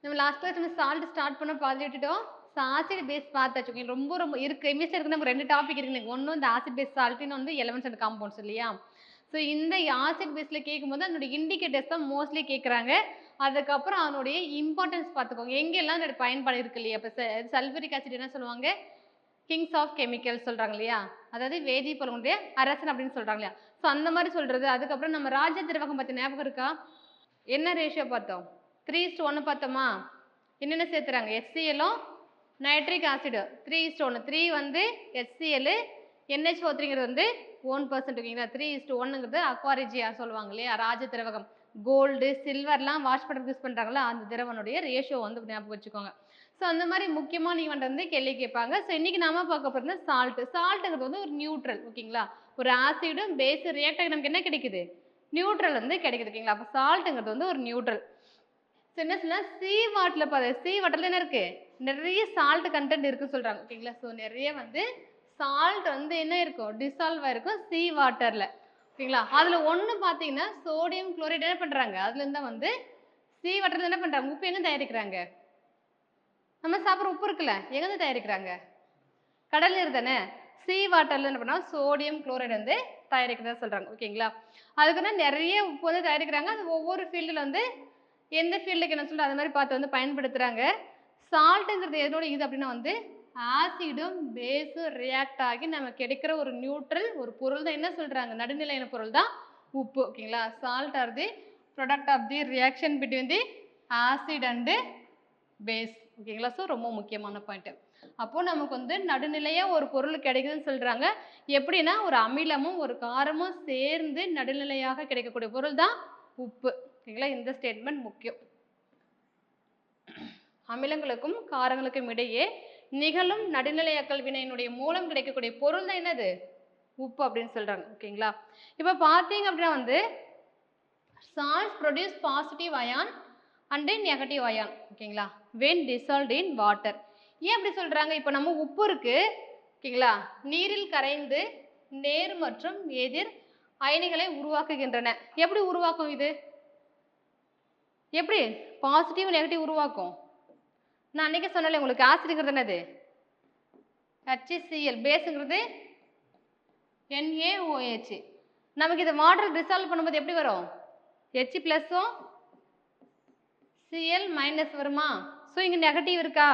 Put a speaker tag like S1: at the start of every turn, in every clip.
S1: நம்ம last class நம்ம salt start பண்ண பாதி விட்டுட்டோம். ஆசிட் பேஸ் பார்த்தாச்சு. ஓகே. ரொம்ப ரொம்ப இருக்கு கெமிஸ்ட்ரி இருக்கு நமக்கு 2 டாபிக் இருக்குங்க. ஒண்ணு இந்த ஆசிட் பேஸ் சால்ட் இன்னொன்னு எலிமெண்ட்ஸ் அண்ட் காம்பவுண்ட்ஸ் இல்லையா? ஸோ இந்த ஆசிட் பேஸ்ல கேட்கும்போது அதனுடைய இண்டிகேட்டர்ஸ் தான் மோஸ்ட்லி கேட்குறாங்க. அதுக்கப்புறம் அதனுடைய இம்பார்ட்டன்ஸ் பார்த்துக்கோங்க. எங்கெல்லாம் அதோட பயன்பாடு இருக்கு இல்லையா? இப்போ சல்ஃபூரிக் ஆசிட் என்ன சொல்லுவாங்க? கிங்ஸ் ஆஃப் கெமிக்கல்ஸ் சொல்றாங்க இல்லையா? அதாவது வேதிப்பொருளுடைய அரசன் அப்படின்னு சொல்றாங்க இல்லையா? ஸோ அந்த மாதிரி சொல்றது. அதுக்கப்புறம் நம்ம ராஜ திரவகம் பத்தி ஞாபகம் இருக்கா? என்ன ரேஷியோ பார்த்தோம்? 3:1 பார்த்தோமா? என்னென்ன சேர்த்துறாங்க? HCl-ம் நைட்ரிக் ஆசிட் 3:1. 3 வந்து HCl, NH4 வந்து 1% ஓகேங்களா? 3:1ங்கிறது அக்வாரிஜியா சொல்லுவாங்க இல்லையா? ராஜ திரவகம். கோல்டு, சில்வர்லாம் வாஷ் பண்ணுறதுக்கு யூஸ் பண்ணுறாங்களா? அந்த திரவனுடைய ரேஷியோ வந்து ஞாபகம் வச்சுக்கோங்க. ஸோ அந்த மாதிரி முக்கியமான ஈவெண்ட் வந்து கேள்வி கேட்பாங்க. ஸோ இன்னைக்கு நாம பார்க்க போகிறது சால்ட். சால்ட்டுங்கிறது வந்து ஒரு நியூட்ரல் ஓகேங்களா? ஒரு ஆசிடும் பேஸ் ரியாக்ட் ஆகி நமக்கு என்ன கிடைக்குது? நியூட்ரல் வந்து கிடைக்குது ஓகேங்களா? அப்போ சால்ட்டுங்கிறது வந்து ஒரு நியூட்ரல். ஸோ என்ன சொல்லலாம்? சீ வாட்டரில் சீ வாட்டரில் என்ன இருக்கு? நிறைய சால்ட் கண்டென்ட் இருக்குன்னு சொல்றாங்க ஓகேங்களா? ஸோ நிறைய வந்து சால்ட் வந்து என்ன இருக்கும்? டிசால்வ் ஆயிருக்கும் சீ வாட்டர்ல ஓகேங்களா? அதுல ஒண்ணு பாத்தீங்கன்னா சோடியம் குளோரைட் என்ன பண்றாங்க? அதுல இருந்தா வந்து சீ வாட்டர்ல என்ன பண்றாங்க? உப்பு எங்க தயாரிக்கிறாங்க? நம்ம சாப்பிட்ற உப்பு இருக்குல்ல, எங்க தயாரிக்கிறாங்க? கடல் நீர் தானே. சீ வாட்டர்ல என்ன பண்ணா சோடியம் குளோரைடு வந்து தயாரிக்கிறதா சொல்றாங்க ஓகேங்களா? அதுக்குன்னா நிறைய உப்பு வந்து தயாரிக்கிறாங்க. அது ஒவ்வொரு ஃபீல்டுல வந்து எந்த ஃபீல்டுக்கு என்ன சொல்ற அது மாதிரி பார்த்து வந்து பயன்படுத்துறாங்க. சால்ட்டுங்கிறது எதனோட இது அப்படின்னா வந்து ஆசிடும் பேஸும் ரியாக்ட் ஆகி நமக்கு கிடைக்கிற ஒரு நியூட்ரல் ஒரு பொருள் தான் என்ன சொல்றாங்க? நடுநிலையான பொருள் தான் உப்பு ஓகேங்களா? Salt are the product of the reaction between the acid and base ஓகேங்களா? ஸோ ரொம்ப முக்கியமான பாயிண்ட். அப்போ நமக்கு வந்து நடுநிலையா ஒரு பொருள் கிடைக்குதுன்னு சொல்றாங்க. எப்படின்னா ஒரு அமிலமும் ஒரு காரமும் சேர்ந்து நடுநிலையாக கிடைக்கக்கூடிய பொருள் தான் உப்பு ஓகேங்களா? இந்த ஸ்டேட்மெண்ட் முக்கியம். அமிலங்களுக்கும் காரங்களுக்கும் இடையே நிகழும் நடுநிலையாக்கல் வினையினுடைய மூலம் கிடைக்கக்கூடிய பொருள் தான் என்னது? உப்பு அப்படின்னு சொல்றாங்க ஓகேங்களா? இப்போ பார்த்தீங்க அப்படின்னா வந்து salts produce positive ion and negative ion ஓகேங்களா? when dissolved in water. ஏன் அப்படி சொல்றாங்க? இப்போ நம்ம உப்பு இருக்கு ஓகேங்களா? நீரில் கரைந்து நேர் மற்றும் எதிர் அயனிகளை உருவாக்குகின்றன. எப்படி உருவாக்கும் இது? எப்படி பாசிட்டிவ் நெகட்டிவ் உருவாக்கும்? நான் அன்னைக்கே சொன்னேன் உங்களுக்கு ஆசிட்ங்கிறது என்னது? HCl பேஸுங்கிறது NaOH. நமக்கு இது வாட்டர் டிசால்வ் பண்ணும்போது எப்படி வரும்? H பிளஸும் Cl மைனஸ் வருமா? ஸோ இங்கே நெகட்டிவ் இருக்கா?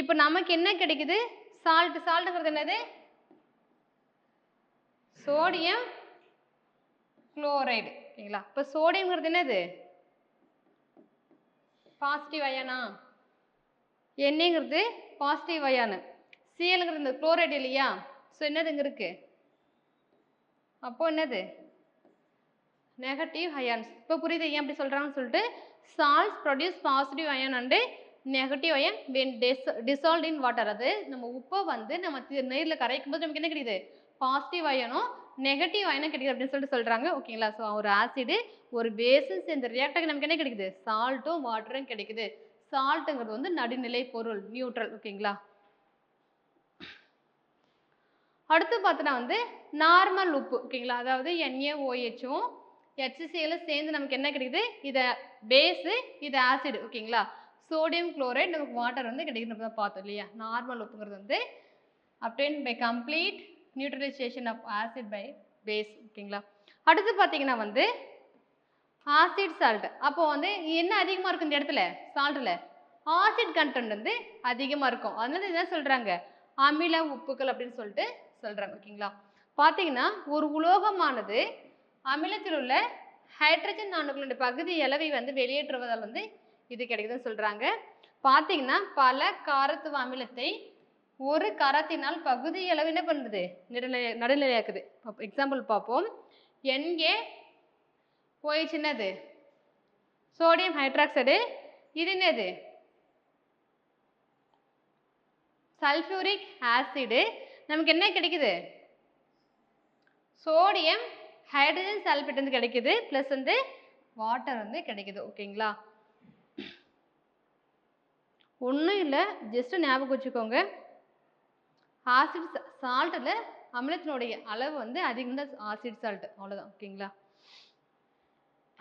S1: இப்போ நமக்கு என்ன கிடைக்குது? சால்ட். சால்ட்டுங்கிறது என்னது? சோடியம் குளோரைடு ஓகேங்களா? இப்போ சோடியம்ங்கிறது என்னது? பாசிட்டிவ் அயானா? எண்ணெய்ங்கிறது பாசிட்டிவ் அயானு. சிஎல்ங்கிறது இந்த குளோரைடு இல்லையா? ஸோ என்னது இங்கே இருக்கு? அப்போ என்னது? Negative ions. இப்போ புரியுது ஏன் அப்படி சொல்றாங்கன்னு சொல்லிட்டு. Salts produce positive ion and negative ion when dissolve in water. அது நம்ம உப்பை வந்து நம்ம நீரில் கரைக்கும் போது நமக்கு என்ன கிடைக்குது? பாசிட்டிவ் அயனும் நெகட்டிவ் அயனும் கிடைக்குது அப்படின்னு சொல்லிட்டு சொல்றாங்க ஓகேங்களா? ஸோ ஒரு ஆசிடு ஒரு பேஸும் சேர்ந்த ரியாக்டாக நமக்கு என்ன கிடைக்குது? சால்ட்டும் வாட்டரும் கிடைக்குது. சால்ட்டுங்கிறது வந்து நடுநிலை பொருள் நியூட்ரல் ஓகேங்களா? அடுத்து பார்த்தோன்னா வந்து நார்மல் உப்பு ஓகேங்களா? அதாவது NaOHும் HCl சேர்ந்து நமக்கு என்ன கிடைக்குது? இதை பேஸு இது ஆசிட் ஓகேங்களா? சோடியம் குளோரைட் நமக்கு வாட்டர் வந்து கிடைக்குது தான் பார்த்தோம் இல்லையா? நார்மல் உப்புங்கிறது வந்து obtained by complete neutralization of acid by base ஓகேங்களா? அடுத்து பார்த்தீங்கன்னா வந்து ஆசிட் சால்ட். அப்போ வந்து என்ன அதிகமாக இருக்கும் இந்த இடத்துல? சால்ட்டில் ஆசிட் கண்டென்ட் வந்து அதிகமாக இருக்கும். அதனால என்ன சொல்கிறாங்க? அமில உப்புக்கள் அப்படின்னு சொல்லிட்டு சொல்கிறாங்க ஓகேங்களா? பார்த்தீங்கன்னா ஒரு உலோகமானது அமிலத்தில் உள்ள ஹைட்ரஜன் அணுக்களுடைய பகுதி அளவை வந்து வெளியேற்றுவதால் வந்து இது கிடைக்குதுன்னு சொல்கிறாங்க. பார்த்தீங்கன்னா பல காரத்துவ அமிலத்தை ஒரு கரத்தினால் பகுதி அளவு என்ன பண்ணுது? நடுநிலையாக்குது. எக்ஸாம்பிள் பார்ப்போம். NaOH என்னது? Sodium hydroxide. இது என்னது? Sulphuric acid. நமக்கு என்ன கிடைக்குது? சோடியம் ஹைட்ரஜன் சல்பேட் வந்து கிடைக்குது. ப்ளஸ் வந்து வாட்டர் வந்து கிடைக்குது ஓகேங்களா? ஒன்றும் இல்லை, ஜஸ்ட் ஞாபகம் வச்சுக்கோங்க. ஆசிட் சால்ட்டில் அமிலத்தினுடைய அளவு வந்து அதிகம் தான் ஆசிட் சால்ட் அவ்வளோதான் ஓகேங்களா?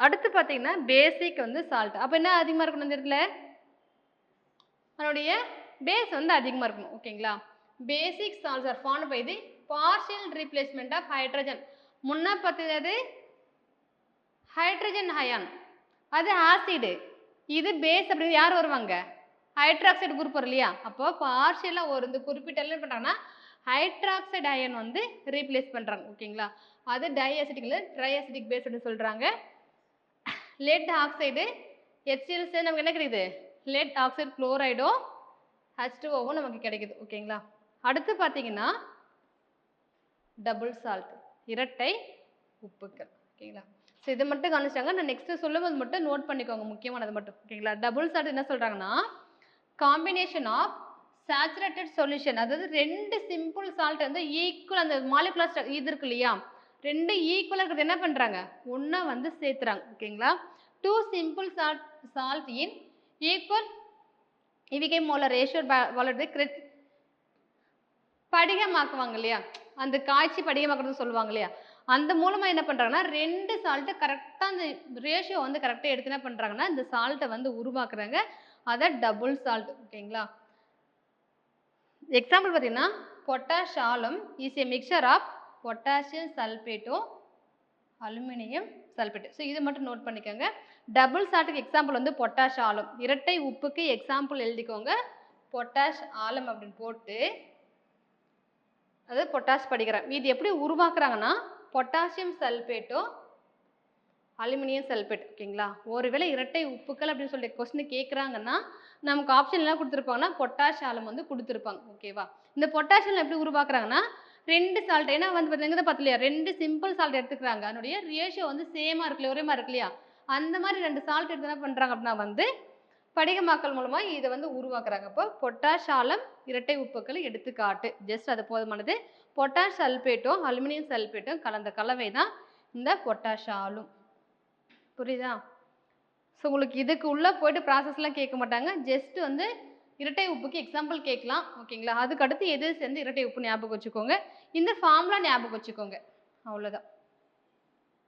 S1: அடுத்து பார்த்தீங்கன்னா பேசிக் வந்து சால்ட். அப்ப என்ன அதிகமா இருக்கணும் இந்த இடத்துல? அதனுடைய பேஸ் வந்து அதிகமா இருக்கணும். ஓகேங்களா? Basic salts are formed by the partial replacement of hydrogen. முன்ன பார்த்தது ஹைட்ரஜன் அயான். அது ஆசிடு. இது பேஸ் அப்படின்னு யார் வருவாங்க? ஹைட்ராக்சைடு குரூப் வரும் இல்லையா? அப்போ பார்ஷியலா ஒரு இந்த குறிப்பிட்ட என்ன பண்றாங்கன்னா ஹைட்ராக்சைடு அயன் வந்து ரீப்ளேஸ் பண்றாங்க. ஓகேங்களா? அது டைஅசிட்டிக் இல்ல ட்ரைஅசிட்டிக் பேஸ் அப்படின்னு சொல்றாங்க. லெட் ஆக்சைடு HCl நமக்கு என்ன கிடைக்குது? லெட் ஆக்சைடு குளோரைடும் H2O நமக்கு கிடைக்குது. ஓகேங்களா? அடுத்து பார்த்தீங்கன்னா டபுள் சால்ட் இரட்டை உப்புக்கள். ஓகேங்களா? ஸோ இதை மட்டும் கவனிச்சாங்க. நான் நெக்ஸ்ட் சொல்லும்போது மட்டும் நோட் பண்ணிக்கோங்க முக்கியமானது மட்டும். ஓகேங்களா? டபுள் சால்ட் என்ன சொல்றாங்கன்னா காம்பினேஷன் ஆஃப் சேச்சுரேட்டட் சொல்யூஷன், அதாவது ரெண்டு சிம்பிள் சால்ட் வந்து ஈக்குவல் அந்த மாலிகுலர் இது இருக்கு இல்லையா, ரெண்டு ஈக்குவலாக இருக்கிறது என்ன பண்ணுறாங்க ஒன்றா வந்து சேர்த்துறாங்க. ஓகேங்களா? Two simple salt in equal இவிகை மோலர் ரேஷியோ வளருது படிகமாக்குவாங்க இல்லையா, அந்த காய்ச்சி படிகமாக்குறது சொல்லுவாங்க இல்லையா, அந்த மூலமா என்ன பண்றாங்கன்னா ரெண்டு சால்ட்டை கரெக்டாக அந்த ரேஷியோ வந்து கரெக்டாக எடுத்து என்ன பண்றாங்கன்னா இந்த சால்ட்டை வந்து உருவாக்குறாங்க. அதை டபுள் சால்ட். ஓகேங்களா? எக்ஸாம்பிள் பார்த்தீங்கன்னா potash alum is a mixture of potassium சல்பேட்டும் அலுமினியம் சல்பேட். ஸோ இது மட்டும் நோட் பண்ணிக்கோங்க. டபுள் சால்ட்டுக்கு எக்ஸாம்பிள் வந்து பொட்டாஷ் ஆலம், இரட்டை உப்புக்கு எக்ஸாம்பிள் எழுதிக்கோங்க பொட்டாஷ் ஆலம் அப்படின்னு போட்டு அது பொட்டாஷ் படிக்கிறேன். இது எப்படி உருவாக்குறாங்கன்னா பொட்டாசியம் சல்பேட்டும் அலுமினியம் சல்பேட். ஓகேங்களா? ஒருவேளை இரட்டை உப்புக்கள் அப்படின்னு சொல்லி கொஸ்டின் கேட்குறாங்கன்னா நமக்கு ஆப்ஷன் என்ன கொடுத்துருப்பாங்கன்னா பொட்டாஷ் ஆலம் வந்து கொடுத்துருப்பாங்க. ஓகேவா? இந்த பொட்டாசியம் எப்படி உருவாக்குறாங்கன்னா ரெண்டு சால்ட், ஏன்னா வந்து பார்த்தீங்கன்னா பார்த்து இல்லையா ரெண்டு சிம்பிள் சால்ட் எடுத்துக்கிறாங்க, அதனுடைய ரேஷியோ வந்து சேமாக இருக்குல்ல ஒரே மாதிரி இருக்கு இல்லையா, அந்த மாதிரி ரெண்டு சால்ட் எடுத்து என்ன பண்ணுறாங்க அப்படின்னா வந்து படிகமாக்கல் மூலமாக இதை வந்து உருவாக்குறாங்க. அப்போ பொட்டாஷ் ஆலம் இரட்டை உப்புக்கள் எடுத்துக்காட்டு, ஜஸ்ட் அது போதுமானது. பொட்டாஷ் சல்பேட்டும் அலுமினியம் சல்பேட்டும் கலந்த கலவை தான் இந்த பொட்டாஷ் ஆலும். புரியுதா? ஸோ உங்களுக்கு இதுக்கு உள்ளே போயிட்டு ப்ராசஸ்லாம் கேட்க மாட்டாங்க, ஜஸ்ட் வந்து இரட்டை உப்புக்கு எக்ஸாம்பிள் கேட்கலாம். ஓகேங்களா? அதுக்கு அடுத்து எது சேர்ந்து இரட்டை உப்பு ஞாபகம் வச்சுக்கோங்க, இந்த ஃபார்முலா ஞாபகம் வச்சுக்கோங்க, அவ்வளோதான்.